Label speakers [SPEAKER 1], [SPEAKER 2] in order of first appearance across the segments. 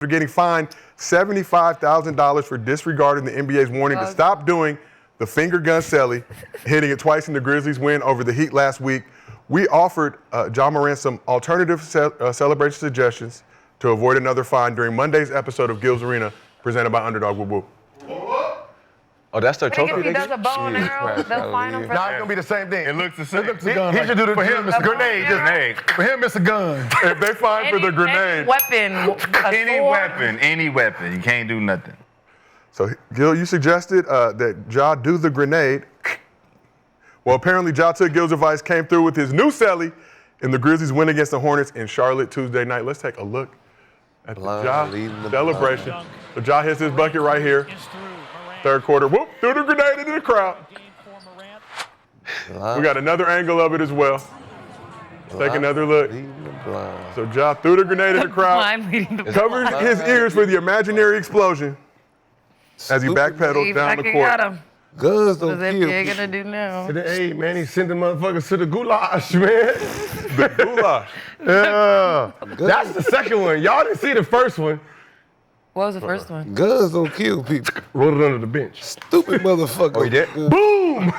[SPEAKER 1] They're getting fined $75,000 for disregarding the NBA's warning to stop doing the finger gun celly, hitting it twice in the Grizzlies' win over the Heat last week. We offered Ja Morant some alternative celebration suggestions to avoid another fine during Monday's episode of Gil's Arena, presented by Underdog. Woo woo.
[SPEAKER 2] Oh, that's their trophy.
[SPEAKER 3] If he does a bow and arrow, they'll fine him for
[SPEAKER 4] Now it's gonna be the same thing.
[SPEAKER 1] It looks the same.
[SPEAKER 4] He should do the
[SPEAKER 1] for him, it's a grenade.
[SPEAKER 4] For him, it's a gun.
[SPEAKER 1] If they fine for the grenade.
[SPEAKER 3] Any weapon. You can't do nothing.
[SPEAKER 1] So, Gil, you suggested that Ja do the grenade. Well, apparently Ja took Gil's advice, came through with his new celly in the Grizzlies' win against the Hornets in Charlotte Tuesday night. Let's take a look at the Ja celebration. So Ja hits his bucket right here. Third quarter, whoop, threw the grenade into the crowd. We got another angle of it as well. Take another look. So Ja threw the grenade in the crowd, covered his ears for the imaginary explosion as he backpedaled down the court.
[SPEAKER 5] Guns don't
[SPEAKER 3] What's
[SPEAKER 5] kill.
[SPEAKER 3] NBA gonna do now?
[SPEAKER 4] Hey, man, he sent the motherfuckers to the goulash, man.
[SPEAKER 1] The goulash.
[SPEAKER 4] Yeah. That's the second one. Y'all didn't see the first one.
[SPEAKER 3] What was the first one?
[SPEAKER 5] Guns don't kill people.
[SPEAKER 4] Rolled it under the bench.
[SPEAKER 5] Stupid motherfucker.
[SPEAKER 2] Oh, he did?
[SPEAKER 4] Boom!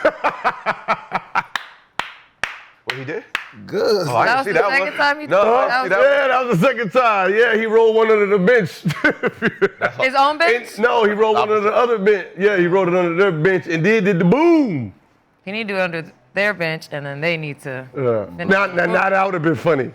[SPEAKER 2] What he did?
[SPEAKER 5] Guns.
[SPEAKER 2] Oh, I
[SPEAKER 3] That
[SPEAKER 2] didn't
[SPEAKER 3] was
[SPEAKER 2] see
[SPEAKER 3] the
[SPEAKER 2] that
[SPEAKER 3] second
[SPEAKER 2] one.
[SPEAKER 3] time you
[SPEAKER 2] No,
[SPEAKER 3] told
[SPEAKER 2] I
[SPEAKER 3] that
[SPEAKER 2] didn't
[SPEAKER 3] was
[SPEAKER 2] see
[SPEAKER 4] Yeah, that was the second time. Yeah, he rolled one under the bench.
[SPEAKER 3] his own bench?
[SPEAKER 4] No, he rolled one under the other bench. Yeah, he rolled it under their bench and did the boom.
[SPEAKER 3] He need to do it under their bench, and then they need to.
[SPEAKER 4] Now that would have been funny.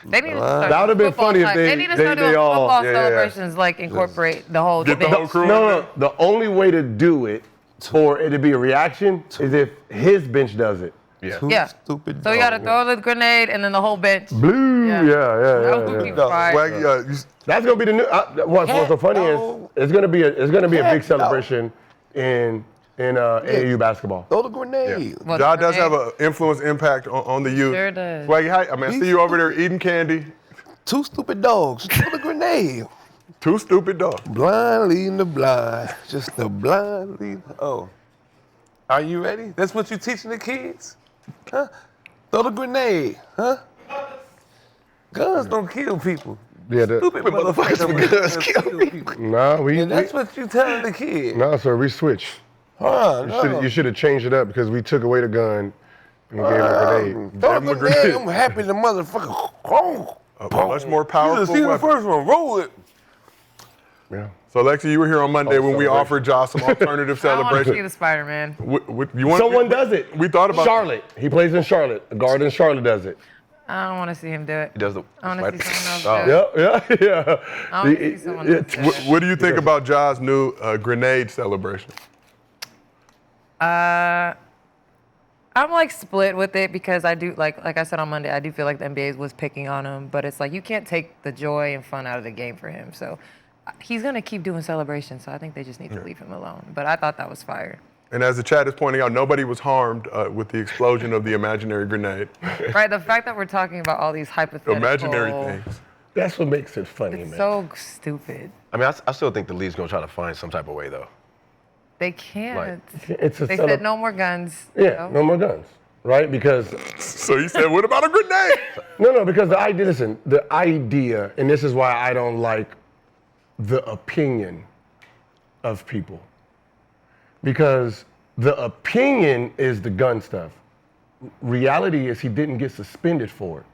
[SPEAKER 3] They need to start
[SPEAKER 4] That would've been
[SPEAKER 3] football
[SPEAKER 4] funny if
[SPEAKER 3] time.
[SPEAKER 4] they-
[SPEAKER 3] They need to
[SPEAKER 4] they-
[SPEAKER 3] start
[SPEAKER 4] they
[SPEAKER 3] doing
[SPEAKER 4] all-
[SPEAKER 3] football
[SPEAKER 4] yeah.
[SPEAKER 3] celebrations, like incorporate the whole
[SPEAKER 1] Get the
[SPEAKER 3] thing.
[SPEAKER 1] whole crew.
[SPEAKER 4] No. The only way to do it for it to be a reaction is if his bench does it.
[SPEAKER 3] Yeah.
[SPEAKER 5] Stupid.
[SPEAKER 3] So you gotta throw the grenade, and then the whole bench.
[SPEAKER 4] Blue.
[SPEAKER 3] Yeah.
[SPEAKER 4] Yeah.
[SPEAKER 3] That would be fire.
[SPEAKER 1] Swaggy,
[SPEAKER 4] That's gonna be the new. What's so funny is it's gonna be a big celebration in AAU basketball.
[SPEAKER 5] Throw the grenade.
[SPEAKER 3] What,
[SPEAKER 1] Ja
[SPEAKER 3] the
[SPEAKER 1] does have
[SPEAKER 3] grenade?
[SPEAKER 1] an influence impact on the youth.
[SPEAKER 3] Sure does.
[SPEAKER 1] Swaggy, I see you over there eating candy.
[SPEAKER 5] Two stupid dogs. Throw the grenade.
[SPEAKER 1] Two stupid dogs.
[SPEAKER 5] Blind leading the blind. Just the blind leading. Oh. Are you ready? That's what you teaching the kids? Huh? Throw the grenade. Huh? Guns don't kill people.
[SPEAKER 4] Yeah,
[SPEAKER 5] Stupid motherfuckers with guns kill people.
[SPEAKER 4] Nah,
[SPEAKER 5] And that's what you telling the kids.
[SPEAKER 4] no, sir, we switched.
[SPEAKER 5] No.
[SPEAKER 4] You should have changed it up because we took away the gun and gave him a grenade.
[SPEAKER 5] Throw the grenade. I'm happy the motherfucker.
[SPEAKER 1] A much more
[SPEAKER 5] You
[SPEAKER 1] powerful
[SPEAKER 5] should see the
[SPEAKER 1] weapon.
[SPEAKER 5] first one. Roll it.
[SPEAKER 4] Yeah.
[SPEAKER 1] So, Lexi, you were here on Monday when we
[SPEAKER 4] celebration.
[SPEAKER 1] offered Ja some alternative
[SPEAKER 3] I want to see
[SPEAKER 1] celebration.
[SPEAKER 3] the Spider-Man.
[SPEAKER 4] Someone does it.
[SPEAKER 1] We thought about
[SPEAKER 4] Charlotte. He plays in Charlotte. A guard in Charlotte does it.
[SPEAKER 3] I don't want to see him do it.
[SPEAKER 2] He does the.
[SPEAKER 3] I want to see someone else do it.
[SPEAKER 4] Yeah.
[SPEAKER 3] I want to see someone else do it.
[SPEAKER 1] What do you think about Ja's new grenade celebration?
[SPEAKER 3] I'm like split with it because I do like I said on Monday, I do feel like the NBA was picking on him, but it's like you can't take the joy and fun out of the game for him. So he's gonna keep doing celebrations. So I think they just need to leave him alone. But I thought that was fire.
[SPEAKER 1] And as the chat is pointing out, nobody was harmed with the explosion of the imaginary grenade.
[SPEAKER 3] Right? The fact that we're talking about all these hypothetical
[SPEAKER 1] Imaginary things.
[SPEAKER 4] That's what makes it funny,
[SPEAKER 3] It's
[SPEAKER 4] man.
[SPEAKER 3] so stupid.
[SPEAKER 2] I mean, I still think the league's gonna try to find some type of way though.
[SPEAKER 3] They can't.
[SPEAKER 4] It's a
[SPEAKER 3] They said no more guns.
[SPEAKER 4] Yeah, no more guns, right? Because
[SPEAKER 1] So he said, what about a grenade?
[SPEAKER 4] no, because the idea, and this is why I don't like the opinion of people. Because the opinion is the gun stuff. Reality is he didn't get suspended for it.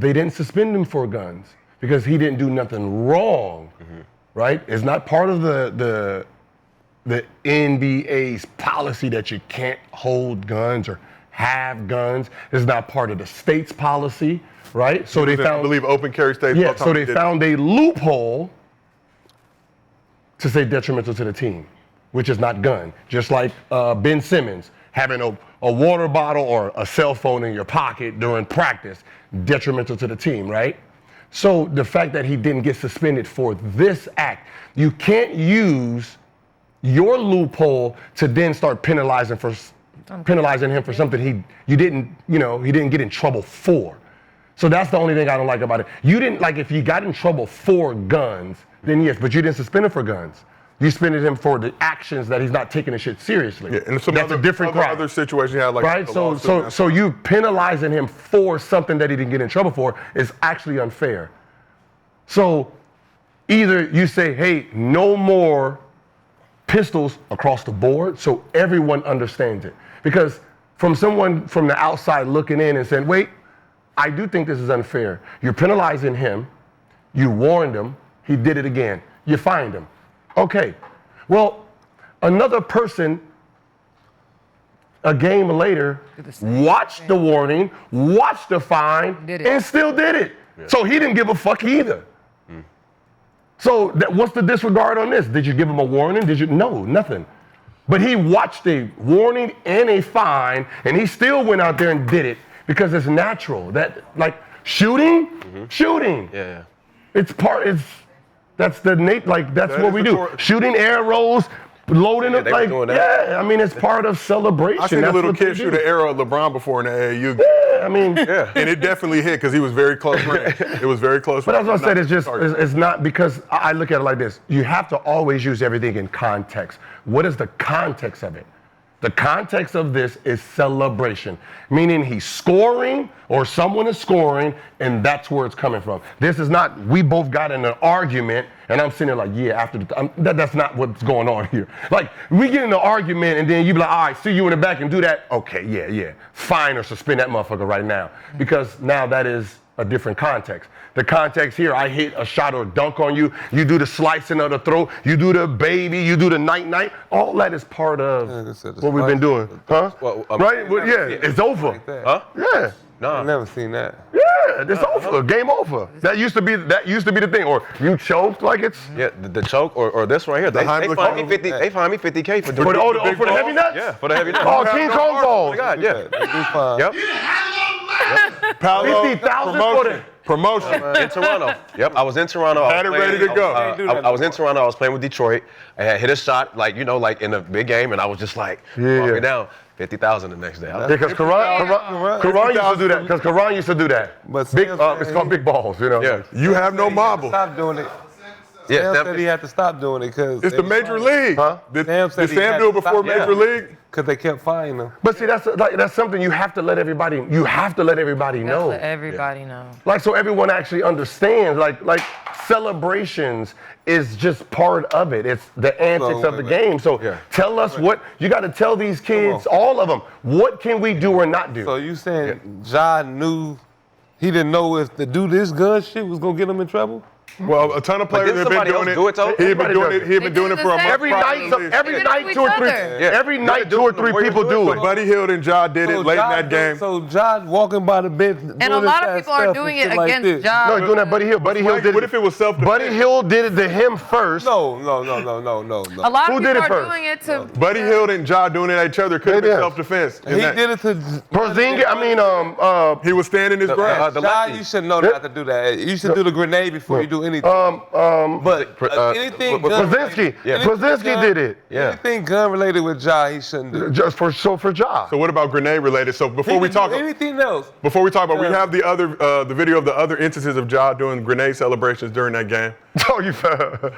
[SPEAKER 4] They didn't suspend him for guns because he didn't do nothing wrong, right? It's not part of the NBA's policy that you can't hold guns or have guns. It's not part of the state's policy, right? So they
[SPEAKER 1] I
[SPEAKER 4] found,
[SPEAKER 1] believe open carry states.
[SPEAKER 4] yeah, so they found a loophole to say detrimental to the team, which is not gun. Just like Ben Simmons having a water bottle or a cell phone in your pocket during practice, detrimental to the team, right? So the fact that he didn't get suspended for this act, you can't use your loophole to then start penalizing him for something he didn't get in trouble for. So that's the only thing I don't like about it. You didn't, like, if you got in trouble for guns, then yes, but you didn't suspend him for guns. You suspended him for the actions that he's not taking the shit seriously.
[SPEAKER 1] Yeah, and some
[SPEAKER 4] that's
[SPEAKER 1] other,
[SPEAKER 4] a different crime.
[SPEAKER 1] other situation he had, like
[SPEAKER 4] Right?
[SPEAKER 1] a
[SPEAKER 4] So
[SPEAKER 1] lawsuit.
[SPEAKER 4] so you penalizing him for something that he didn't get in trouble for is actually unfair. So either you say, hey, no more pistols across the board so everyone understands it. Because from someone from the outside looking in and saying, wait, I do think this is unfair. You're penalizing him. You warned him. He did it again. You fined him. Okay. Well, another person a game later watched the warning, watched the fine, and still did it. Yeah. So he didn't give a fuck either. So what's the disregard on this? Did you give him a warning? No, nothing. But he watched a warning and a fine, and he still went out there and did it because it's natural. That, like, shooting.
[SPEAKER 2] Yeah.
[SPEAKER 4] That's what we do. Shooting arrows, loading up, like, yeah, I mean, it's part of celebration.
[SPEAKER 1] I seen a little kid shoot an arrow at LeBron before in the AAU.
[SPEAKER 4] Yeah, I mean.
[SPEAKER 1] Yeah. And it definitely hit because he was very close range. It was very close
[SPEAKER 4] But
[SPEAKER 1] range.
[SPEAKER 4] as I said, it's not, because I look at it like this. You have to always use everything in context. What is the context of it? The context of this is celebration, meaning he's scoring or someone is scoring, and that's where it's coming from. This is not, we both got in an argument, and I'm sitting there like, yeah, that's not what's going on here. Like, we get in an argument, and then you be like, all right, see you in the back and do that. Okay, yeah. Fine, or suspend that motherfucker right now. Because now that is a different context. The context here, I hit a shot or dunk on you, you do the slicing of the throat, you do the baby, you do the night-night. All that is part of what we've been doing. Huh?
[SPEAKER 2] Well,
[SPEAKER 4] right? Well, yeah, it's over.
[SPEAKER 2] Huh?
[SPEAKER 4] Yeah.
[SPEAKER 2] No.
[SPEAKER 5] I've never seen that.
[SPEAKER 4] Yeah, it's over. Game over. That used to be the thing. Or you choked like it's.
[SPEAKER 2] Yeah, the choke or this right here. They fined me $50K for doing it.
[SPEAKER 4] For the heavy nuts?
[SPEAKER 2] Yeah, for the heavy nuts.
[SPEAKER 4] Oh, King Kong balls.
[SPEAKER 2] Oh my God, yeah.
[SPEAKER 5] Yep.
[SPEAKER 1] Paolo,
[SPEAKER 4] 50,000 for the
[SPEAKER 1] promotion.
[SPEAKER 2] In Toronto. Yep, I was in Toronto.
[SPEAKER 1] Had it ready to go.
[SPEAKER 2] I was in Toronto. I was playing with Detroit. I had hit a shot, like in a big game, and I was just like, walking down. 50,000 the next day.
[SPEAKER 4] Because Karan used to do that. Because Karan used to do that.
[SPEAKER 5] But
[SPEAKER 4] big, it's called big balls, you know.
[SPEAKER 2] Yeah.
[SPEAKER 1] You have no marble.
[SPEAKER 5] Stop doing it.
[SPEAKER 2] Yeah,
[SPEAKER 5] Sam said he had to stop doing it because
[SPEAKER 1] It's the major league.
[SPEAKER 4] Huh?
[SPEAKER 1] Did
[SPEAKER 5] Sam said he had
[SPEAKER 1] Sam do it
[SPEAKER 5] to
[SPEAKER 1] before
[SPEAKER 5] stop.
[SPEAKER 1] Major League?
[SPEAKER 5] Because they kept fining him.
[SPEAKER 4] But see, that's something you have to let everybody know.
[SPEAKER 3] Let everybody know.
[SPEAKER 4] Like, so everyone actually understands, like celebrations is just part of it. It's the antics of the game. So tell us what, you got to tell these kids, all of them, what can we do or not do?
[SPEAKER 5] So you saying Ja knew, he didn't know if to do this gun shit was going to get him in trouble?
[SPEAKER 1] Well, a ton of players have been doing it. He had been doing it for a month.
[SPEAKER 4] Every night, two or three people do it.
[SPEAKER 1] Buddy Hield and Ja did it late in that game.
[SPEAKER 5] So Ja walking by the bench,
[SPEAKER 3] And a lot of people are doing it against Ja.
[SPEAKER 4] No, he's doing that. Buddy Hield did it.
[SPEAKER 1] What if it was self-defense?
[SPEAKER 4] Buddy Hield did it to him first.
[SPEAKER 5] No.
[SPEAKER 3] A lot
[SPEAKER 4] Who
[SPEAKER 3] of
[SPEAKER 4] did
[SPEAKER 3] people
[SPEAKER 4] it
[SPEAKER 3] are
[SPEAKER 4] first?
[SPEAKER 3] doing it to.
[SPEAKER 1] Buddy Hield and Ja doing it at each other could have been self-defense.
[SPEAKER 5] He did it to
[SPEAKER 4] Porzingis,
[SPEAKER 1] He was standing his ground.
[SPEAKER 5] Ja, you should know not to do that. You should do the grenade before you do anything. But anything gun
[SPEAKER 4] Porzingis did it.
[SPEAKER 5] Anything gun related with Ja, he shouldn't do.
[SPEAKER 4] Just for Ja.
[SPEAKER 1] So what about grenade related? So before we talk
[SPEAKER 5] anything else,
[SPEAKER 1] we have the other the video of the other instances of Ja doing grenade celebrations during that game.
[SPEAKER 4] Oh, you found.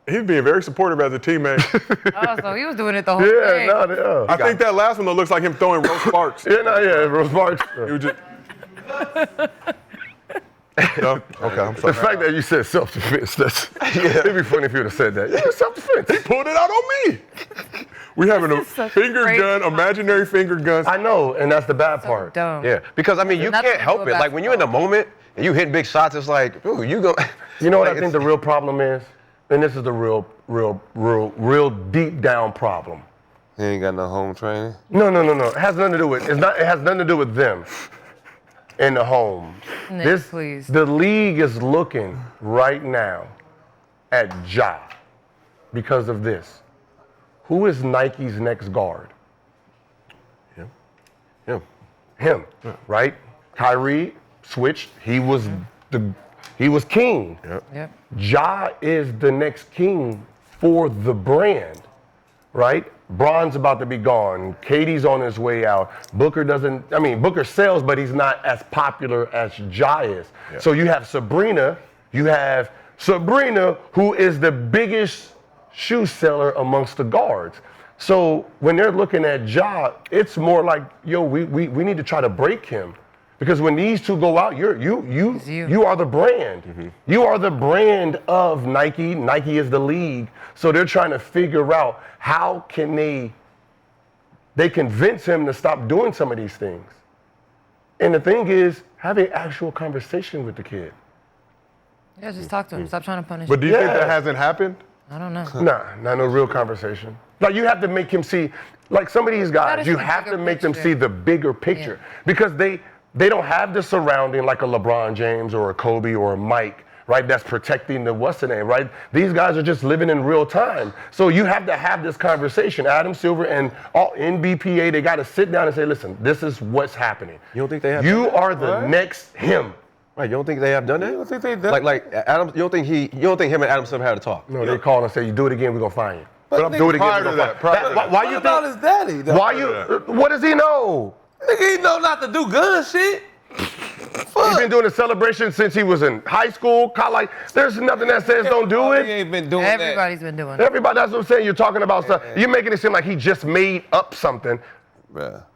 [SPEAKER 1] He's being very supportive as a teammate.
[SPEAKER 3] Oh, so he was doing it the whole day.
[SPEAKER 1] I think that last one though looks like him throwing Rose Sparks.
[SPEAKER 4] Rose Sparks.
[SPEAKER 1] He was just. No? Okay, I'm sorry.
[SPEAKER 4] The fact that you said self-defense, it'd be funny if you would have said that. Yeah, self-defense.
[SPEAKER 1] He pulled it out on me. We having a finger gun, imaginary finger guns.
[SPEAKER 4] I know, and that's the bad part.
[SPEAKER 3] Dumb.
[SPEAKER 2] Yeah, because I mean, you can't help it. Like when you're in the moment and you hit big shots, it's like, ooh, you go.
[SPEAKER 4] You know what I think the real problem is? And this is the real deep down problem.
[SPEAKER 5] he ain't got no home training.
[SPEAKER 4] No. It has nothing to do with it has nothing to do with them in the home.
[SPEAKER 3] Nick, please.
[SPEAKER 4] The league is looking right now at Ja because of this. Who is Nike's next guard? Him, right? Kyrie switched. He was king.
[SPEAKER 3] Yep.
[SPEAKER 4] Ja is the next king for the brand, right? Bron's about to be gone. KD's on his way out. Booker sells, but he's not as popular as Ja is. Yeah. So you have Sabrina, who is the biggest shoe seller amongst the guards. So when they're looking at Ja, it's more like, yo, we need to try to break him. Because when these two go out, you are the brand. Mm-hmm. You are the brand of Nike. Nike is the league. So they're trying to figure out how can they convince him to stop doing some of these things. And the thing is, have an actual conversation with the kid.
[SPEAKER 3] Yeah, just talk to him. Stop trying to punish
[SPEAKER 1] But do
[SPEAKER 3] him.
[SPEAKER 1] you think that hasn't happened?
[SPEAKER 3] I don't know.
[SPEAKER 4] Nah, not no real conversation. Like you have to make him see, like some of these guys, you have to make them see the bigger picture. Because they don't have the surrounding like a LeBron James or a Kobe or a Mike, right? That's protecting the what's the name, right? These guys are just living in real time. So you have to have this conversation. Adam Silver and all NBPA, they got to sit down and say, listen, this is what's happening.
[SPEAKER 2] You don't think they have?
[SPEAKER 4] You are the next him.
[SPEAKER 2] Right, you don't think they have done that?
[SPEAKER 5] You don't think they done?
[SPEAKER 2] Like Adam, you don't think him and Adam Silver had a talk?
[SPEAKER 4] No, they called and said, you do it again, we're gonna find you.
[SPEAKER 5] But
[SPEAKER 4] do it again,
[SPEAKER 1] prior
[SPEAKER 4] we're
[SPEAKER 1] to
[SPEAKER 4] gonna
[SPEAKER 1] that,
[SPEAKER 4] find you. Why you
[SPEAKER 5] What about his daddy? though?
[SPEAKER 4] Why you? What does he know?
[SPEAKER 5] Nigga, he know not to do gun shit.
[SPEAKER 4] He's been doing a celebration since he was in high school, college. There's nothing that says don't do
[SPEAKER 5] He
[SPEAKER 4] it.
[SPEAKER 5] ain't been doing
[SPEAKER 3] Everybody's been doing it.
[SPEAKER 4] Everybody, that's what I'm saying. You're talking about stuff. You're making it seem like he just made up something.
[SPEAKER 5] that.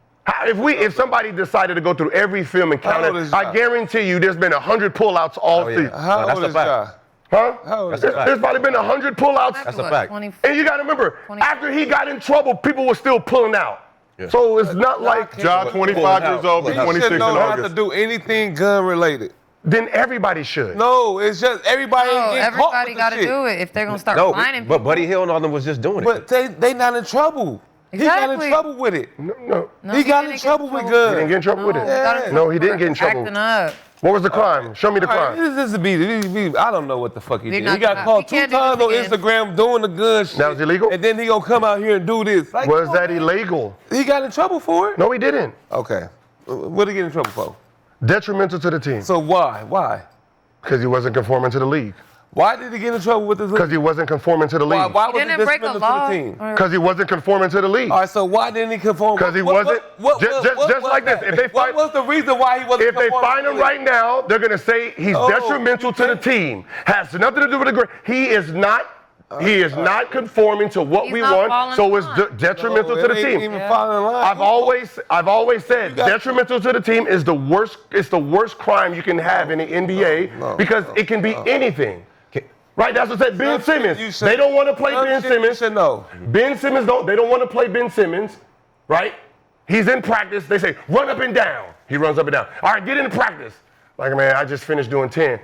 [SPEAKER 4] If somebody decided to go through every film and count
[SPEAKER 5] old
[SPEAKER 4] it,
[SPEAKER 5] is
[SPEAKER 4] I
[SPEAKER 5] Ja?
[SPEAKER 4] guarantee you there's been 100 pullouts all
[SPEAKER 2] yeah.
[SPEAKER 4] season.
[SPEAKER 5] How
[SPEAKER 2] that's
[SPEAKER 5] old
[SPEAKER 2] a
[SPEAKER 5] is
[SPEAKER 2] fact.
[SPEAKER 5] Ja?
[SPEAKER 4] Huh?
[SPEAKER 5] How old is
[SPEAKER 2] That's a
[SPEAKER 5] Ja?
[SPEAKER 4] There's probably been 100 pullouts.
[SPEAKER 2] That's a fact.
[SPEAKER 4] And you got to remember, after he got in trouble, people were still pulling out.
[SPEAKER 2] Yeah.
[SPEAKER 4] So it's not like
[SPEAKER 1] Ja, 25 years old,
[SPEAKER 5] He
[SPEAKER 1] but 26
[SPEAKER 5] should
[SPEAKER 1] in
[SPEAKER 5] know not to
[SPEAKER 1] August.
[SPEAKER 5] do anything gun related.
[SPEAKER 4] then everybody should.
[SPEAKER 5] No, it's just everybody ain't
[SPEAKER 3] No,
[SPEAKER 5] getting caught
[SPEAKER 3] everybody
[SPEAKER 5] with
[SPEAKER 3] got
[SPEAKER 5] the
[SPEAKER 3] to
[SPEAKER 5] shit.
[SPEAKER 3] do it if they're gonna start
[SPEAKER 2] No,
[SPEAKER 3] finding
[SPEAKER 2] but
[SPEAKER 3] people.
[SPEAKER 2] Buddy Hill and all them was just doing it.
[SPEAKER 5] But they not in trouble. He got in
[SPEAKER 3] Exactly.
[SPEAKER 5] trouble with it.
[SPEAKER 4] No.
[SPEAKER 3] No,
[SPEAKER 5] he got in
[SPEAKER 3] didn't get
[SPEAKER 5] trouble with
[SPEAKER 4] He didn't
[SPEAKER 5] guns.
[SPEAKER 4] get in trouble with it.
[SPEAKER 3] got
[SPEAKER 4] No, he didn't get in trouble.
[SPEAKER 3] Acting up.
[SPEAKER 4] What was the crime? Show me the
[SPEAKER 5] All right,
[SPEAKER 4] crime.
[SPEAKER 5] this is be. I don't know what the fuck he
[SPEAKER 3] They're
[SPEAKER 5] did.
[SPEAKER 3] not
[SPEAKER 5] He got
[SPEAKER 3] gonna-
[SPEAKER 5] caught
[SPEAKER 3] he
[SPEAKER 5] 2
[SPEAKER 3] can't do
[SPEAKER 5] times
[SPEAKER 3] this
[SPEAKER 5] on
[SPEAKER 3] again.
[SPEAKER 5] Instagram doing the gun shit.
[SPEAKER 4] That was illegal?
[SPEAKER 5] And then he gonna come out here and do this. Like,
[SPEAKER 4] Was
[SPEAKER 5] come on,
[SPEAKER 4] that
[SPEAKER 5] man.
[SPEAKER 4] illegal?
[SPEAKER 5] He got in trouble for it?
[SPEAKER 4] No, he didn't.
[SPEAKER 5] Okay. What did he get in trouble for?
[SPEAKER 4] Detrimental to the team.
[SPEAKER 5] So why? Why?
[SPEAKER 4] Because he wasn't conforming to the league.
[SPEAKER 5] Why did he get in trouble with this?
[SPEAKER 4] Because he wasn't conforming to the
[SPEAKER 5] Why
[SPEAKER 4] league.
[SPEAKER 5] was
[SPEAKER 3] He
[SPEAKER 5] he
[SPEAKER 3] didn't break a
[SPEAKER 5] detrimental
[SPEAKER 3] law.
[SPEAKER 5] to the team?
[SPEAKER 3] or-
[SPEAKER 4] Because he wasn't conforming to the league.
[SPEAKER 5] All right, so why didn't he conform?
[SPEAKER 4] 'Cause he
[SPEAKER 5] What-
[SPEAKER 4] wasn't-
[SPEAKER 5] what-
[SPEAKER 4] just
[SPEAKER 5] what
[SPEAKER 4] like this,
[SPEAKER 5] that?
[SPEAKER 4] if they
[SPEAKER 5] What
[SPEAKER 4] find-
[SPEAKER 5] was the reason why he wasn't
[SPEAKER 4] If they
[SPEAKER 5] conforming
[SPEAKER 4] find
[SPEAKER 5] to
[SPEAKER 4] him
[SPEAKER 5] the
[SPEAKER 4] right
[SPEAKER 5] league?
[SPEAKER 4] now, they're going to say he's
[SPEAKER 5] Oh,
[SPEAKER 4] detrimental to the team. Has nothing to do with the grade. He is not conforming to what
[SPEAKER 3] He's
[SPEAKER 4] we
[SPEAKER 3] not
[SPEAKER 4] want,
[SPEAKER 3] following
[SPEAKER 4] so
[SPEAKER 3] the
[SPEAKER 4] it's
[SPEAKER 3] line.
[SPEAKER 4] detrimental
[SPEAKER 5] No,
[SPEAKER 4] to the
[SPEAKER 5] it ain't
[SPEAKER 4] team.
[SPEAKER 5] even following the line.
[SPEAKER 4] I've always said
[SPEAKER 5] got-
[SPEAKER 4] detrimental to the team is the worst. It's the worst crime you can have in the NBA because it can be anything. Right? That's what I said. Ben
[SPEAKER 5] Some shit you
[SPEAKER 4] Simmons.
[SPEAKER 5] should-
[SPEAKER 4] They don't want to play
[SPEAKER 5] some
[SPEAKER 4] Ben
[SPEAKER 5] shit you
[SPEAKER 4] Simmons.
[SPEAKER 5] should know.
[SPEAKER 4] Ben Simmons they don't want to play Ben Simmons, right? He's in practice. They say, run up and down. He runs up and down. All right, get into practice. Like, man, I just finished doing 10.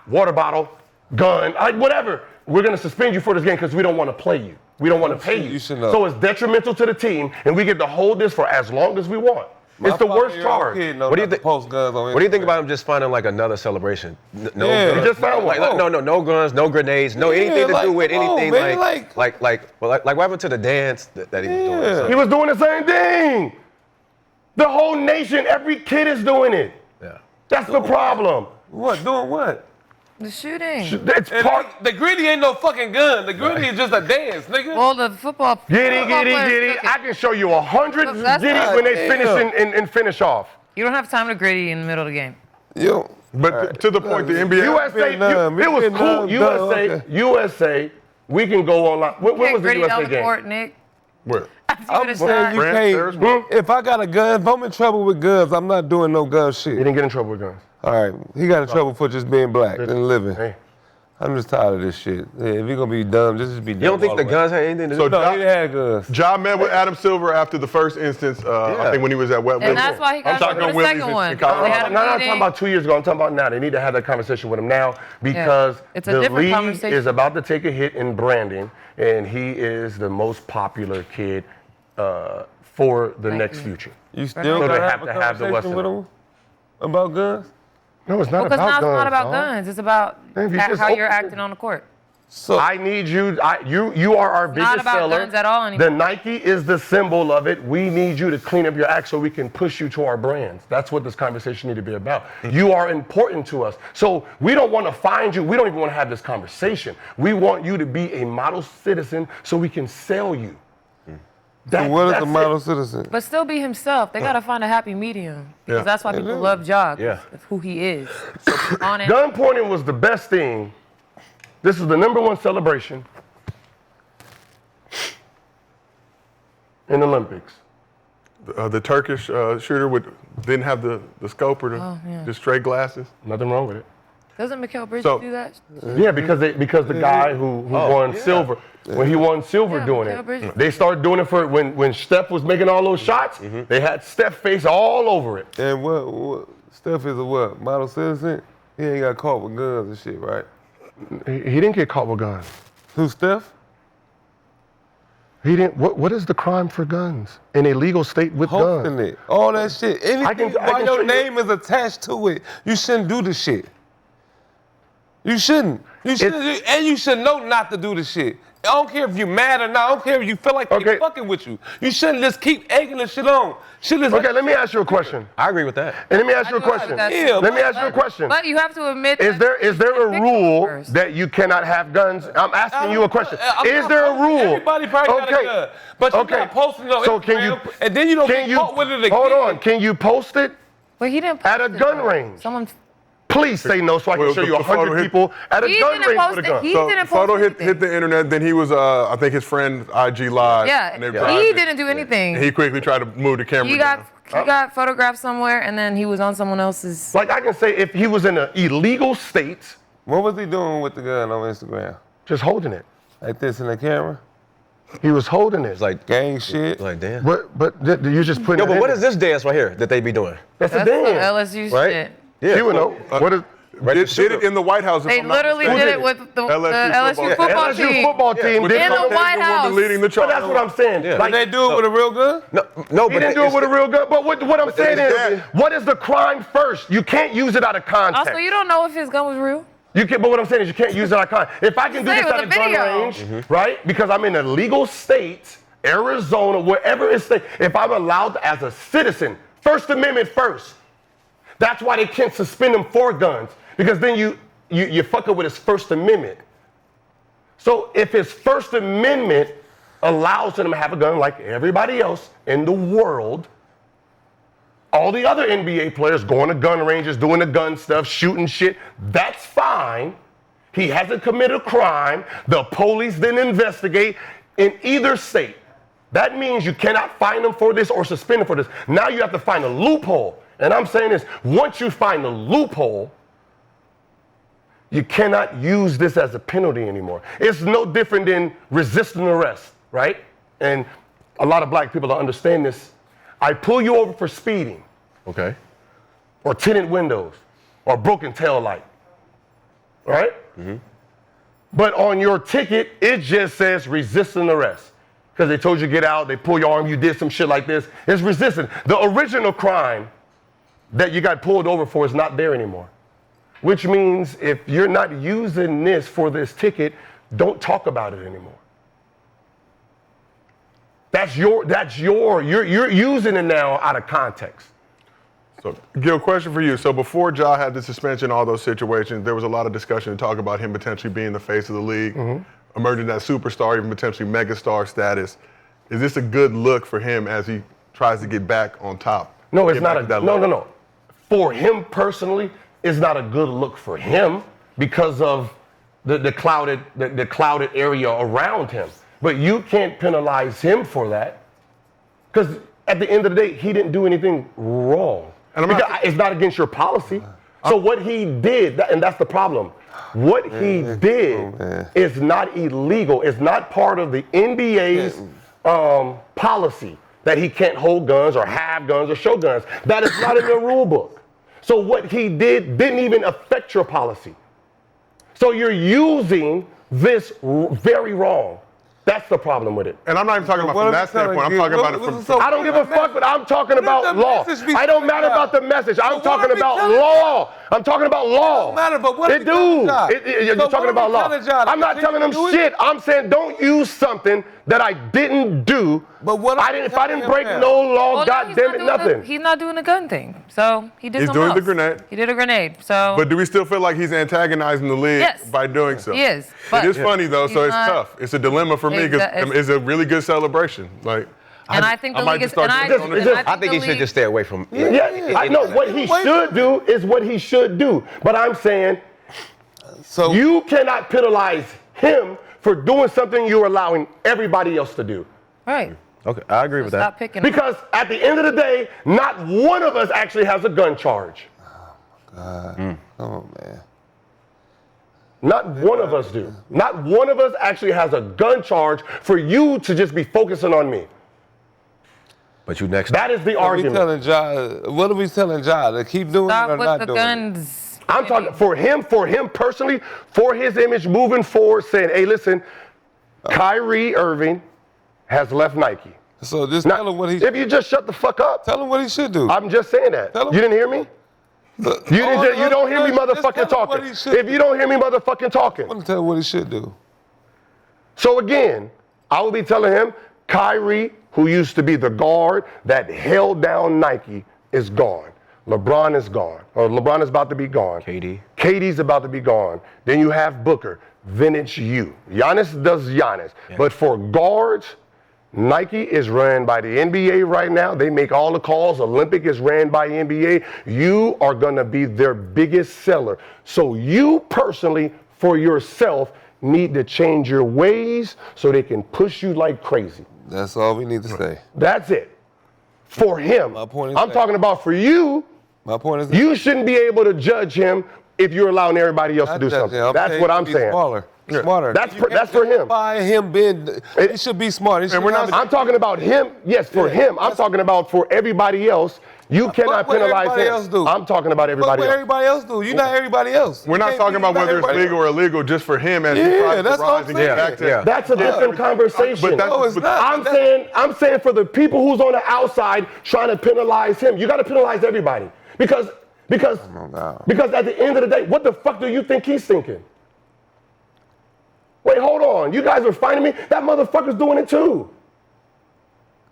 [SPEAKER 4] Water bottle, gun, whatever. We're going to suspend you for this game because we don't want to play you. We don't want to pay you.
[SPEAKER 5] You should know.
[SPEAKER 4] So it's detrimental to the team, and we get to hold this for as long as we want. It's the worst charge.
[SPEAKER 2] What do you think?
[SPEAKER 5] Post guns on
[SPEAKER 2] What do you think
[SPEAKER 5] Instagram.
[SPEAKER 2] about him just finding like another celebration? No
[SPEAKER 5] Yeah.
[SPEAKER 2] guns.
[SPEAKER 4] He just found one.
[SPEAKER 2] No guns, no grenades, no
[SPEAKER 5] Yeah,
[SPEAKER 2] anything to
[SPEAKER 5] like,
[SPEAKER 2] do with
[SPEAKER 5] come on,
[SPEAKER 2] anything
[SPEAKER 5] man,
[SPEAKER 2] like what happened to the dance that he was doing?
[SPEAKER 5] Yeah.
[SPEAKER 2] So-
[SPEAKER 4] He was doing the same thing. The whole nation, every kid is doing it.
[SPEAKER 2] yeah.
[SPEAKER 4] That's the problem.
[SPEAKER 5] What? Doing what?
[SPEAKER 3] The shooting.
[SPEAKER 4] It's
[SPEAKER 5] And
[SPEAKER 4] part.
[SPEAKER 5] the gritty ain't no fucking gun. The gritty is just a dance, nigga.
[SPEAKER 3] Well, the football.
[SPEAKER 4] Giddy.
[SPEAKER 3] players took
[SPEAKER 4] I
[SPEAKER 3] it.
[SPEAKER 4] can show you 100
[SPEAKER 3] Look, that's
[SPEAKER 4] giddy
[SPEAKER 3] not-
[SPEAKER 4] when they
[SPEAKER 5] Damn.
[SPEAKER 4] finish and finish off.
[SPEAKER 3] You don't have time to gritty in the middle of the game.
[SPEAKER 5] Yo.
[SPEAKER 1] But to the point, the NBA.
[SPEAKER 4] USA,
[SPEAKER 5] Vietnam,
[SPEAKER 4] it was
[SPEAKER 5] Vietnam,
[SPEAKER 4] cool. USA,
[SPEAKER 5] okay.
[SPEAKER 4] USA, we can go online. When
[SPEAKER 3] Can't
[SPEAKER 4] was the
[SPEAKER 3] gritty down
[SPEAKER 4] USA
[SPEAKER 3] the
[SPEAKER 4] game?
[SPEAKER 3] court, Nick.
[SPEAKER 1] Where?
[SPEAKER 5] I'm
[SPEAKER 3] It's
[SPEAKER 5] saying
[SPEAKER 3] not-
[SPEAKER 5] you
[SPEAKER 1] France, there's
[SPEAKER 5] can't. If I got a gun, if I'm in trouble with guns, I'm not doing no gun
[SPEAKER 4] He
[SPEAKER 5] shit.
[SPEAKER 4] didn't get in trouble with guns.
[SPEAKER 5] All right, he got in trouble for just being black and living.
[SPEAKER 4] Hey.
[SPEAKER 5] I'm just tired of this shit. Yeah, if you're gonna be dumb, just be dumb.
[SPEAKER 2] You don't think
[SPEAKER 5] all
[SPEAKER 2] the
[SPEAKER 5] way.
[SPEAKER 2] guns had anything to do?
[SPEAKER 1] So
[SPEAKER 5] No,
[SPEAKER 1] Ja-
[SPEAKER 5] he didn't have guns.
[SPEAKER 1] Ja met with Adam Silver after the first instance, I think when he was at Wet
[SPEAKER 3] And
[SPEAKER 1] Willies.
[SPEAKER 3] that's why he got
[SPEAKER 1] I'm talking
[SPEAKER 3] for the
[SPEAKER 1] Willie's
[SPEAKER 3] second
[SPEAKER 1] in-
[SPEAKER 3] one.
[SPEAKER 1] in
[SPEAKER 3] They
[SPEAKER 1] Colorado.
[SPEAKER 3] had a
[SPEAKER 4] No, I'm
[SPEAKER 3] meeting.
[SPEAKER 4] talking about 2 years ago. I'm talking about now. They need to have that conversation with him now because
[SPEAKER 3] It's a
[SPEAKER 4] the
[SPEAKER 3] different
[SPEAKER 4] league
[SPEAKER 3] conversation.
[SPEAKER 4] is about to take a hit in branding, and he is the most popular kid for the
[SPEAKER 3] Thank
[SPEAKER 4] next
[SPEAKER 3] you.
[SPEAKER 4] future.
[SPEAKER 5] You still
[SPEAKER 4] So they
[SPEAKER 5] gotta
[SPEAKER 4] have
[SPEAKER 5] have
[SPEAKER 4] to
[SPEAKER 5] a
[SPEAKER 4] have the
[SPEAKER 5] conversation with
[SPEAKER 4] Western.
[SPEAKER 5] him about guns?
[SPEAKER 4] No, it's not
[SPEAKER 3] Because
[SPEAKER 4] about
[SPEAKER 3] now
[SPEAKER 4] guns.
[SPEAKER 3] it's not about
[SPEAKER 4] dog.
[SPEAKER 3] guns. It's about
[SPEAKER 4] Man, if you just
[SPEAKER 3] how you're
[SPEAKER 4] open-
[SPEAKER 3] acting on the court.
[SPEAKER 5] So
[SPEAKER 4] I need you. You are our biggest
[SPEAKER 3] not about
[SPEAKER 4] seller.
[SPEAKER 3] guns at all anymore.
[SPEAKER 4] The Nike is the symbol of it. We need you to clean up your act so we can push you to our brands. That's what this conversation need to be about. You are important to us. So we don't want to find you. We don't even want to have this conversation. We want you to be a model citizen so we can sell you.
[SPEAKER 5] what is
[SPEAKER 4] that's
[SPEAKER 5] a model
[SPEAKER 4] it.
[SPEAKER 5] citizen?
[SPEAKER 3] But still be himself. They gotta find a happy medium. Because
[SPEAKER 1] Yeah.
[SPEAKER 3] that's why people love Ja.
[SPEAKER 2] Yeah.
[SPEAKER 3] Of who he is. On it.
[SPEAKER 4] Gun pointing was the best thing. This is the #1 celebration. in the Olympics?
[SPEAKER 1] The Turkish shooter didn't have the scope or just straight glasses.
[SPEAKER 4] Nothing wrong with it.
[SPEAKER 3] Doesn't Mikal Bridges
[SPEAKER 1] So-
[SPEAKER 3] do that?
[SPEAKER 4] Yeah, because the guy who won silver, when he won silver
[SPEAKER 3] Yeah,
[SPEAKER 4] doing
[SPEAKER 3] Mikal Bridges.
[SPEAKER 4] it, they started doing it for when Steph was making all those shots. They had Steph face all over it.
[SPEAKER 5] And what Steph is a what? Model citizen? He ain't got caught with guns and shit, right?
[SPEAKER 4] He didn't get caught with guns.
[SPEAKER 5] Who, Steph?
[SPEAKER 4] He didn't. What is the crime for guns in a legal state with
[SPEAKER 5] Hosting
[SPEAKER 4] guns?
[SPEAKER 5] it. All that shit. Anything
[SPEAKER 4] I
[SPEAKER 5] while
[SPEAKER 4] can
[SPEAKER 5] your
[SPEAKER 4] show you-
[SPEAKER 5] name is attached to it, you shouldn't do the shit. You shouldn't. You should, and you should know not to do the shit. I don't care if you're mad or not. I don't care if you feel like they're fucking with you. You shouldn't just keep egging the shit on.
[SPEAKER 4] Okay, let me ask you a question.
[SPEAKER 2] I agree with that.
[SPEAKER 4] And let me ask you a
[SPEAKER 3] I do agree
[SPEAKER 4] question.
[SPEAKER 3] with that.
[SPEAKER 5] Yeah,
[SPEAKER 4] Let me ask you a question.
[SPEAKER 3] But you have to admit
[SPEAKER 4] Is
[SPEAKER 3] that
[SPEAKER 4] there a
[SPEAKER 3] pick
[SPEAKER 4] rule
[SPEAKER 3] first.
[SPEAKER 4] that you cannot have guns? I'm asking you a question. Is there a rule?
[SPEAKER 5] Everybody probably got a gun. But you're not posting it on
[SPEAKER 4] So
[SPEAKER 5] Instagram, and then you don't get caught with it again.
[SPEAKER 4] Hold on. Can you post it?
[SPEAKER 3] But he didn't
[SPEAKER 4] At a
[SPEAKER 3] post it,
[SPEAKER 4] gun
[SPEAKER 3] though.
[SPEAKER 4] range.
[SPEAKER 3] Someone.
[SPEAKER 4] Please say no so I can
[SPEAKER 1] Well,
[SPEAKER 4] show
[SPEAKER 1] the
[SPEAKER 4] you
[SPEAKER 1] photo
[SPEAKER 4] 100
[SPEAKER 1] hit-
[SPEAKER 4] people at a
[SPEAKER 3] He
[SPEAKER 4] gun
[SPEAKER 3] didn't
[SPEAKER 4] range
[SPEAKER 3] post
[SPEAKER 4] with a
[SPEAKER 3] it.
[SPEAKER 4] gun.
[SPEAKER 3] He
[SPEAKER 1] So
[SPEAKER 3] didn't
[SPEAKER 1] photo
[SPEAKER 3] post
[SPEAKER 1] hit
[SPEAKER 3] anything.
[SPEAKER 1] the internet. Then he was, I think his friend IG Live.
[SPEAKER 3] Yeah,
[SPEAKER 1] and they
[SPEAKER 3] he
[SPEAKER 1] tried it.
[SPEAKER 3] didn't do anything.
[SPEAKER 1] He quickly tried to move the camera
[SPEAKER 3] He
[SPEAKER 1] down.
[SPEAKER 3] got photographed somewhere, and then he was on someone else's.
[SPEAKER 4] Like I can say if he was in an illegal state,
[SPEAKER 5] What was he doing with the gun on Instagram?
[SPEAKER 4] just holding it.
[SPEAKER 5] Like this in the camera?
[SPEAKER 4] He was holding it.
[SPEAKER 2] It's like,
[SPEAKER 5] Gang shit?
[SPEAKER 2] like damn.
[SPEAKER 4] But you're just putting
[SPEAKER 2] Yo,
[SPEAKER 4] it
[SPEAKER 2] but
[SPEAKER 4] in
[SPEAKER 2] what
[SPEAKER 4] there.
[SPEAKER 2] is this dance right here that they be doing?
[SPEAKER 4] That's a
[SPEAKER 3] That's some
[SPEAKER 4] dance.
[SPEAKER 3] LSU
[SPEAKER 2] Right?
[SPEAKER 3] shit.
[SPEAKER 2] Yeah.
[SPEAKER 4] You would know. What is
[SPEAKER 1] Did it in the White House. if
[SPEAKER 3] They
[SPEAKER 1] I'm not
[SPEAKER 3] literally
[SPEAKER 1] mistaken.
[SPEAKER 3] did it with the
[SPEAKER 1] LSU
[SPEAKER 3] LSU
[SPEAKER 1] football.
[SPEAKER 3] football
[SPEAKER 4] LSU
[SPEAKER 3] team.
[SPEAKER 4] football team
[SPEAKER 1] With
[SPEAKER 4] did
[SPEAKER 3] In the
[SPEAKER 4] something.
[SPEAKER 3] White
[SPEAKER 1] woman
[SPEAKER 3] House.
[SPEAKER 1] leading the
[SPEAKER 4] But
[SPEAKER 1] charge.
[SPEAKER 4] that's what I'm saying.
[SPEAKER 2] Yeah.
[SPEAKER 4] Like,
[SPEAKER 5] Did they do it with a real gun?
[SPEAKER 2] No,
[SPEAKER 4] he
[SPEAKER 2] but
[SPEAKER 4] didn't do it with a real gun. But what I'm saying
[SPEAKER 1] it's
[SPEAKER 4] is,
[SPEAKER 1] that.
[SPEAKER 4] what is the crime first? You can't use it out of context.
[SPEAKER 3] Also, you don't know if his gun was real.
[SPEAKER 4] You can, but what I'm saying is you can't use it out of context. If I can do
[SPEAKER 3] Say
[SPEAKER 4] this
[SPEAKER 3] it
[SPEAKER 4] at a
[SPEAKER 3] with a
[SPEAKER 4] gun
[SPEAKER 3] video.
[SPEAKER 4] range, right? Because I'm in a legal state, Arizona, wherever it's state, if I'm allowed as a citizen, First Amendment first. That's why they can't suspend him for guns. Because then you fuck up with his First Amendment. So if his First Amendment allows him to have a gun like everybody else in the world, all the other NBA players going to gun ranges, doing the gun stuff, shooting shit, that's fine. He hasn't committed a crime. The police then investigate in either state. That means you cannot fine him for this or suspend him for this. Now you have to find a loophole. And I'm saying this, once you find the loophole, you cannot use this as a penalty anymore. It's no different than resisting arrest, right? And a lot of black people don't understand this. I pull you over for speeding,
[SPEAKER 2] Okay.
[SPEAKER 4] or tinted windows, or broken tail light, right? But on your ticket, it just says resisting arrest. Because they told you to get out, they pull your arm, you did some shit like this. It's resisting. The original crime that you got pulled over for is not there anymore. Which means if you're not using this for this ticket, don't talk about it anymore. You're using it now out of context.
[SPEAKER 1] So, Gil, question for you. So before Ja had the suspension, all those situations, there was a lot of discussion and talk about him potentially being the face of the league, emerging as superstar, even potentially megastar status. Is this a good look for him as he tries to get back on top?
[SPEAKER 4] No, it's
[SPEAKER 1] Get
[SPEAKER 4] not
[SPEAKER 1] back to that
[SPEAKER 4] no.
[SPEAKER 1] level?
[SPEAKER 4] For him personally, it's not a good look for him because of the clouded area around him. But you can't penalize him for that because at the end of the day, he didn't do anything wrong.
[SPEAKER 1] And
[SPEAKER 4] It's not against your policy. So what he did, and that's the problem. What he did is not illegal. It's not part of the NBA's policy that he can't hold guns or have guns or show guns. That is not in the rule book. So what he did didn't even affect your policy. So you're using this very wrong. That's the problem with it.
[SPEAKER 1] And I'm not even talking about from that standpoint. I'm talking about it from.
[SPEAKER 4] I don't give a fuck, but I'm talking about law. I don't matter about the message. I'm
[SPEAKER 5] So what
[SPEAKER 4] talking
[SPEAKER 5] are we
[SPEAKER 4] about
[SPEAKER 5] telling
[SPEAKER 4] law. I'm talking about law.
[SPEAKER 5] Don't matter, but what are
[SPEAKER 4] It
[SPEAKER 5] we telling
[SPEAKER 4] do.
[SPEAKER 5] y'all?
[SPEAKER 4] You're
[SPEAKER 5] So what
[SPEAKER 4] talking
[SPEAKER 5] are
[SPEAKER 4] about
[SPEAKER 5] we
[SPEAKER 4] law.
[SPEAKER 5] telling y'all?
[SPEAKER 4] I'm not telling them
[SPEAKER 5] Do it?
[SPEAKER 4] shit. I'm saying don't use something that I didn't do.
[SPEAKER 5] But what are we
[SPEAKER 4] If I didn't
[SPEAKER 5] telling
[SPEAKER 4] break
[SPEAKER 5] him
[SPEAKER 4] no law,
[SPEAKER 3] Well,
[SPEAKER 4] God
[SPEAKER 3] no,
[SPEAKER 4] damn it, nothing.
[SPEAKER 3] He's not doing the gun thing. So he did
[SPEAKER 1] He's
[SPEAKER 3] something
[SPEAKER 1] doing the
[SPEAKER 3] else.
[SPEAKER 1] grenade.
[SPEAKER 3] He did a grenade. So
[SPEAKER 1] But do we still feel like he's antagonizing the league
[SPEAKER 3] Yes.
[SPEAKER 1] by doing so?
[SPEAKER 3] He is,
[SPEAKER 1] It
[SPEAKER 3] but
[SPEAKER 1] is funny though, so
[SPEAKER 3] he's
[SPEAKER 1] it's
[SPEAKER 3] not-
[SPEAKER 1] tough. It's a dilemma for me because
[SPEAKER 3] Exactly.
[SPEAKER 1] it's a really good celebration. Like,
[SPEAKER 3] and I think the
[SPEAKER 1] might
[SPEAKER 3] league
[SPEAKER 1] just
[SPEAKER 3] is.
[SPEAKER 1] start
[SPEAKER 3] And
[SPEAKER 1] doing
[SPEAKER 3] I,
[SPEAKER 1] it.
[SPEAKER 3] and
[SPEAKER 2] I think he
[SPEAKER 3] the
[SPEAKER 2] should
[SPEAKER 3] league-
[SPEAKER 2] just stay away from.
[SPEAKER 4] Yeah, I know what he should do is what he should do. But I'm saying
[SPEAKER 5] So
[SPEAKER 4] you cannot penalize him for doing something you're allowing everybody else to do.
[SPEAKER 3] Right.
[SPEAKER 2] Okay, I agree with that.
[SPEAKER 3] Stop picking.
[SPEAKER 4] Because at the end of the day, not one of us actually has a gun charge.
[SPEAKER 5] Come on, man.
[SPEAKER 4] Not one of us do. Not one of us actually has a gun charge for you to just be focusing on me.
[SPEAKER 2] But you next.
[SPEAKER 4] That is the argument.
[SPEAKER 5] What are we telling Ja? To keep doing
[SPEAKER 3] Stop
[SPEAKER 5] it or
[SPEAKER 3] with
[SPEAKER 5] not
[SPEAKER 3] the
[SPEAKER 5] doing it?
[SPEAKER 3] guns.
[SPEAKER 4] I'm talking for him personally, for his image moving forward, saying, hey, listen, Kyrie Irving has left Nike.
[SPEAKER 5] So just
[SPEAKER 4] Now,
[SPEAKER 5] tell him what he.
[SPEAKER 4] if you just shut the fuck up,
[SPEAKER 5] Tell him what he should do.
[SPEAKER 4] I'm just saying that.
[SPEAKER 5] Tell him-
[SPEAKER 4] You didn't hear me? You don't hear me
[SPEAKER 5] just
[SPEAKER 4] motherfucking
[SPEAKER 5] tell him
[SPEAKER 4] talking.
[SPEAKER 5] what he should
[SPEAKER 4] If you don't hear me motherfucking talking.
[SPEAKER 5] I want to tell him what he should do.
[SPEAKER 4] So again, I will be telling him, Kyrie, who used to be the guard that held down Nike, is gone. LeBron is gone. Or LeBron is about to be gone. KD's about to be gone. Then you have Booker, vintage you. Giannis does Giannis. Yeah. But for guards, Nike is ran by the NBA right now. They make all the calls. Olympic is ran by NBA. You are going to be their biggest seller. So you personally, for yourself, need to change your ways so they can push you like crazy.
[SPEAKER 5] That's all we need to say.
[SPEAKER 4] That's it. For him.
[SPEAKER 5] My point is
[SPEAKER 4] I'm talking about for you.
[SPEAKER 5] My point is
[SPEAKER 4] you shouldn't be able to judge him if you're allowing everybody else to do something. That's what I'm saying.
[SPEAKER 5] Smarter.
[SPEAKER 4] That's for him.
[SPEAKER 5] By him being, he should be smart.
[SPEAKER 4] I'm talking about him. Yes, for him. I'm talking about for everybody else. You cannot penalize him.
[SPEAKER 5] Else do?
[SPEAKER 4] I'm talking about everybody
[SPEAKER 5] what
[SPEAKER 4] else.
[SPEAKER 5] everybody else do? You're not everybody else.
[SPEAKER 1] We're not talking about whether it's legal or illegal, just for him as he tries to rise and get back to.
[SPEAKER 4] That's a different conversation.
[SPEAKER 1] But
[SPEAKER 5] no, it's not.
[SPEAKER 4] I'm saying for the people who's on the outside trying to penalize him, you got to penalize everybody because at the end of the day, what the fuck do you think he's thinking? Wait, hold on. You guys are finding me? That motherfucker's doing it too.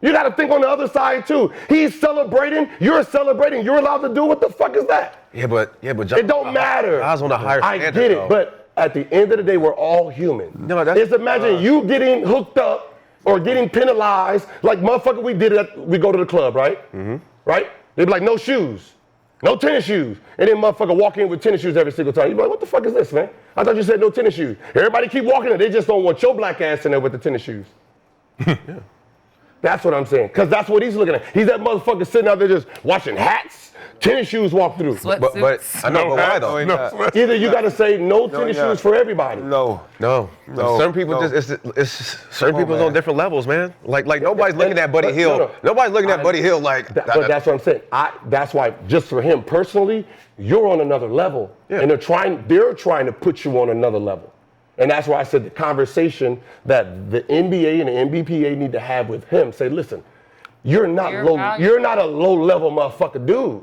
[SPEAKER 4] You got to think on the other side too. He's celebrating. You're celebrating. You're allowed to do what the fuck is that?
[SPEAKER 2] Yeah, but
[SPEAKER 4] it don't matter.
[SPEAKER 2] I was on a higher standard.
[SPEAKER 4] I get it, but at the end of the day, we're all human.
[SPEAKER 2] No, that's
[SPEAKER 4] just imagine you getting hooked up or getting penalized, like motherfucker. We go to the club, right? Mm-hmm. Right? They be like, no shoes, no tennis shoes, and then motherfucker walk in with tennis shoes every single time. You be like, what the fuck is this, man? I thought you said no tennis shoes. Everybody keep walking, and they just don't want your black ass in there with the tennis shoes. Yeah. That's what I'm saying, because that's what he's looking at. He's that motherfucker sitting out there just watching hats, tennis shoes walk through.
[SPEAKER 2] But I know, but why though?
[SPEAKER 5] No.
[SPEAKER 4] Either you got to say no tennis shoes for everybody.
[SPEAKER 5] No.
[SPEAKER 2] Certain people it's certain people's on different levels, man. Like nobody's looking at Buddy Hill.
[SPEAKER 4] No.
[SPEAKER 2] Nobody's looking at Buddy Hill like.
[SPEAKER 4] But that's what I'm saying. That's why, just for him personally, you're on another level, and they're trying to put you on another level. And that's why I said the conversation that the NBA and the NBPA need to have with him. Say, listen, you're not a low-level motherfucker dude.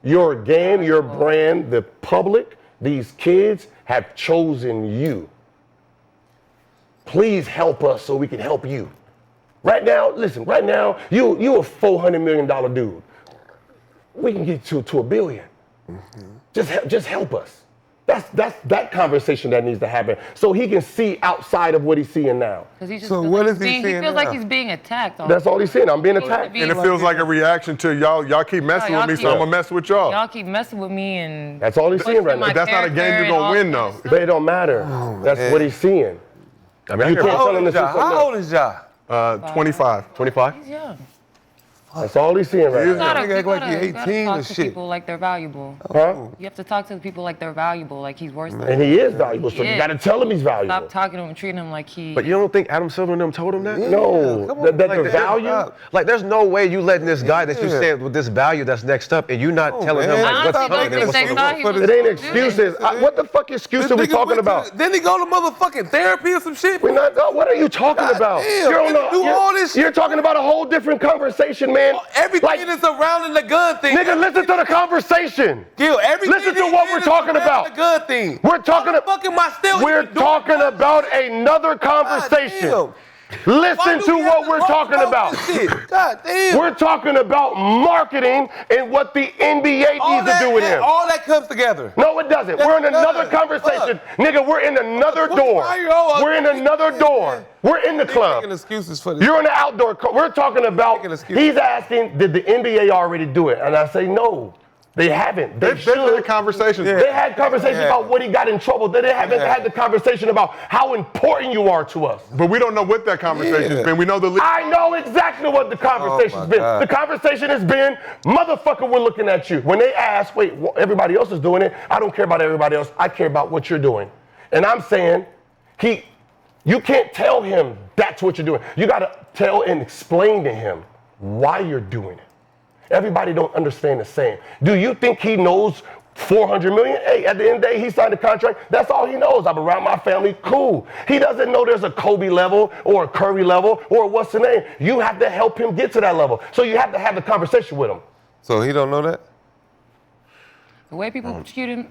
[SPEAKER 4] Your game, your brand, the public, these kids have chosen you. Please help us so we can help you. Right now, listen, you a $400 million dude. We can get to $1 billion. Mm-hmm. Just help us. That's that conversation that needs to happen so he can see outside of what he's seeing now.
[SPEAKER 5] So what is he seeing
[SPEAKER 3] He feels
[SPEAKER 5] now?
[SPEAKER 3] like he's being attacked.
[SPEAKER 4] That's all he's seeing. I'm being attacked.
[SPEAKER 1] And it feels like a reaction to y'all keep messing with me, so I'm going to mess with y'all.
[SPEAKER 3] Y'all keep messing with me and...
[SPEAKER 4] That's all he's seeing right now.
[SPEAKER 1] But that's not a game you're going to win, though.
[SPEAKER 4] But it don't matter. That's what he's seeing.
[SPEAKER 2] I mean,
[SPEAKER 4] You can't tell him this is
[SPEAKER 5] How old is Ja?
[SPEAKER 1] 25.
[SPEAKER 2] 25?
[SPEAKER 3] He's young.
[SPEAKER 4] That's all he's seeing right now.
[SPEAKER 5] Nigga act like he 18
[SPEAKER 3] talk
[SPEAKER 5] and
[SPEAKER 3] to
[SPEAKER 5] shit.
[SPEAKER 3] people like they're valuable.
[SPEAKER 4] Huh?
[SPEAKER 3] You have to talk to the people like they're valuable, like he's worth it.
[SPEAKER 4] And he is valuable, so you got to tell him he's valuable.
[SPEAKER 3] Stop talking to him and treating him like he...
[SPEAKER 2] But you don't think Adam Silver and them told him that?
[SPEAKER 4] No, that they're value.
[SPEAKER 2] Like, there's no way you letting this guy that you said with this value that's next up, and you not telling him like what's
[SPEAKER 3] Honestly,
[SPEAKER 2] coming and what's
[SPEAKER 3] they thought he was
[SPEAKER 4] It ain't excuses. What the fuck excuse are we talking about?
[SPEAKER 5] Then he go to motherfucking therapy or some shit.
[SPEAKER 4] We're not. What are you talking about?
[SPEAKER 5] Damn, all this shit.
[SPEAKER 4] You're talking about a whole different conversation, man.
[SPEAKER 5] Everything is surrounding the gun thing.
[SPEAKER 4] Nigga, listen to the conversation.
[SPEAKER 5] Gil, everything
[SPEAKER 4] Listen to what we're talking about.
[SPEAKER 5] The gun thing.
[SPEAKER 4] We're talking about another conversation. Listen to what we're talking about.
[SPEAKER 5] God damn.
[SPEAKER 4] We're talking about marketing and what the NBA needs to do with him.
[SPEAKER 5] All that comes together.
[SPEAKER 4] No, it doesn't. We're in another conversation. Nigga, we're in another door. We're in another door. We're in the club.
[SPEAKER 5] Making excuses for this.
[SPEAKER 4] You're in the outdoor. We're talking about, he's asking, did the NBA already do it? And I say, no. They haven't.
[SPEAKER 1] They've had conversations.
[SPEAKER 4] They had conversations about what he got in trouble. They haven't had the conversation about how important you are to us.
[SPEAKER 1] But we don't know what that conversation's been. We know the league.
[SPEAKER 4] I know exactly what the conversation's been.
[SPEAKER 5] God.
[SPEAKER 4] The conversation has been, motherfucker, we're looking at you. When they ask, wait, everybody else is doing it. I don't care about everybody else. I care about what you're doing. And I'm saying, you can't tell him that's what you're doing. You got to tell and explain to him why you're doing it. Everybody don't understand the same. Do you think he knows $400 million? Hey, at the end of the day, he signed a contract. That's all he knows. I'm around my family. Cool. He doesn't know there's a Kobe level or a Curry level or what's the name. You have to help him get to that level. So you have to have the conversation with him.
[SPEAKER 5] So he don't know that?
[SPEAKER 3] The way people treat him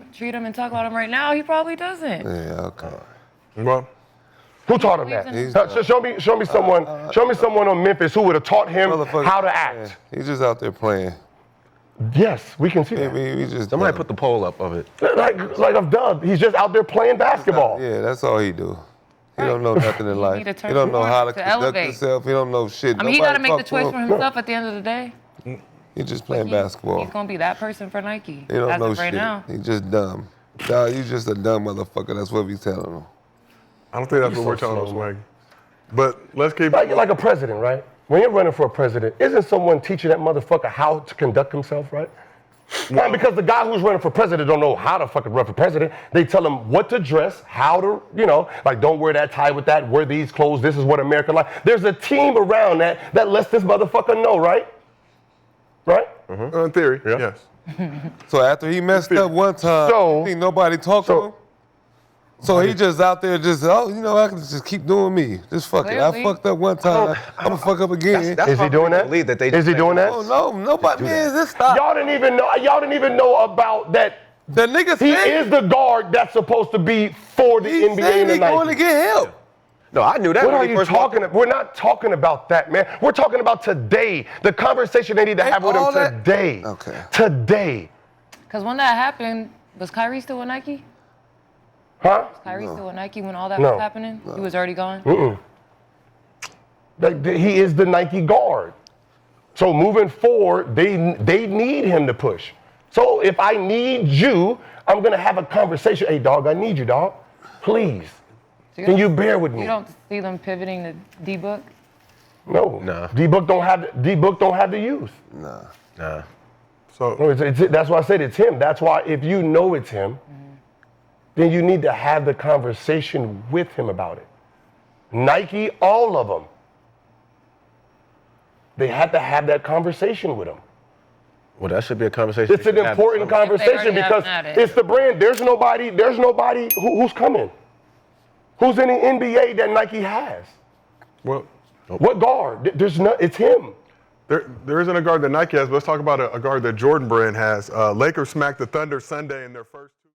[SPEAKER 3] and talk about him right now, he probably doesn't.
[SPEAKER 5] Yeah, okay.
[SPEAKER 1] Well,
[SPEAKER 4] Who taught him that? Show me someone on Memphis who would have taught him how to act.
[SPEAKER 5] He's just out there playing.
[SPEAKER 4] Yes, we can see that.
[SPEAKER 5] We just
[SPEAKER 2] Somebody put the poll up of it.
[SPEAKER 4] Like I've done. He's just out there playing basketball.
[SPEAKER 5] Yeah, that's all he do. He don't know nothing in life.
[SPEAKER 3] need to
[SPEAKER 5] He don't know how to
[SPEAKER 3] to
[SPEAKER 5] conduct
[SPEAKER 3] elevate.
[SPEAKER 5] himself. He don't know shit.
[SPEAKER 3] I mean, he got to
[SPEAKER 5] Nobody
[SPEAKER 3] make the
[SPEAKER 5] fuck
[SPEAKER 3] choice
[SPEAKER 5] with
[SPEAKER 3] for
[SPEAKER 5] him.
[SPEAKER 3] himself at the end of the day.
[SPEAKER 5] He just playing basketball.
[SPEAKER 3] He's going to be that person for Nike.
[SPEAKER 5] He don't
[SPEAKER 3] as
[SPEAKER 5] know
[SPEAKER 3] of right
[SPEAKER 5] shit.
[SPEAKER 3] now.
[SPEAKER 5] He just dumb. Dog, you just a dumb motherfucker. That's what we telling him.
[SPEAKER 1] I don't think that's what we're telling him, Swaggy. But let's keep
[SPEAKER 4] Like a president, right? When you're running for a president, isn't someone teaching that motherfucker how to conduct himself, right? Not because the guy who's running for president don't know how to fucking run for president. They tell him what to dress, how to, like don't wear that tie with that, wear these clothes, this is what America like. There's a team around that lets this motherfucker know, right? Right?
[SPEAKER 1] in theory, yes.
[SPEAKER 5] So after he messed up one time, you think nobody talked to him? So he just out there I can just keep doing me. Just fuck it. I
[SPEAKER 3] Clearly.
[SPEAKER 5] fucked up one time. I'm gonna fuck up again.
[SPEAKER 2] That's
[SPEAKER 4] Is he
[SPEAKER 2] how
[SPEAKER 4] doing that?
[SPEAKER 2] believe that they
[SPEAKER 4] Is he doing that?
[SPEAKER 5] Oh no, nobody. Man, this stop.
[SPEAKER 4] Y'all didn't even know about that.
[SPEAKER 5] The nigga
[SPEAKER 4] He
[SPEAKER 5] said
[SPEAKER 4] is the guard that's supposed to be for the
[SPEAKER 5] he
[SPEAKER 4] NBA
[SPEAKER 5] said
[SPEAKER 4] and the
[SPEAKER 5] he going to
[SPEAKER 4] Nike.
[SPEAKER 5] get help.
[SPEAKER 2] No, I knew that
[SPEAKER 4] What
[SPEAKER 2] when
[SPEAKER 4] are
[SPEAKER 2] he
[SPEAKER 4] you
[SPEAKER 2] first walked
[SPEAKER 4] talking about? We're not talking about that, man. We're talking about today. The conversation they need to have with him
[SPEAKER 5] all that-
[SPEAKER 4] today.
[SPEAKER 5] Okay.
[SPEAKER 4] Today.
[SPEAKER 3] Because when that happened, was Kyrie still with Nike?
[SPEAKER 4] Huh?
[SPEAKER 3] Kyrie still with Nike when all that
[SPEAKER 4] No.
[SPEAKER 3] was happening? He was already gone?
[SPEAKER 4] He is the Nike guard. So moving forward, they need him to push. So if I need you, I'm gonna have a conversation. Hey, dog, I need you, dog. Please. Can you bear with me?
[SPEAKER 3] You don't see them pivoting to D-Book?
[SPEAKER 4] No.
[SPEAKER 2] Nah.
[SPEAKER 4] D-Book don't have the youth.
[SPEAKER 2] Nah.
[SPEAKER 1] So
[SPEAKER 4] No, that's why I said it's him. That's why if you know it's him, then you need to have the conversation with him about it. Nike, all of them. They had to have that conversation with him.
[SPEAKER 2] Well, that should be a conversation.
[SPEAKER 4] It's an important conversation
[SPEAKER 3] already
[SPEAKER 4] because
[SPEAKER 3] haven't had it.
[SPEAKER 4] it's the brand. There's nobody who's coming. Who's in the NBA that Nike has?
[SPEAKER 1] well,
[SPEAKER 4] What guard? There's no. It's him.
[SPEAKER 1] there isn't a guard that Nike has, but let's talk about a guard that Jordan Brand has. Lakers smacked the Thunder Sunday in their first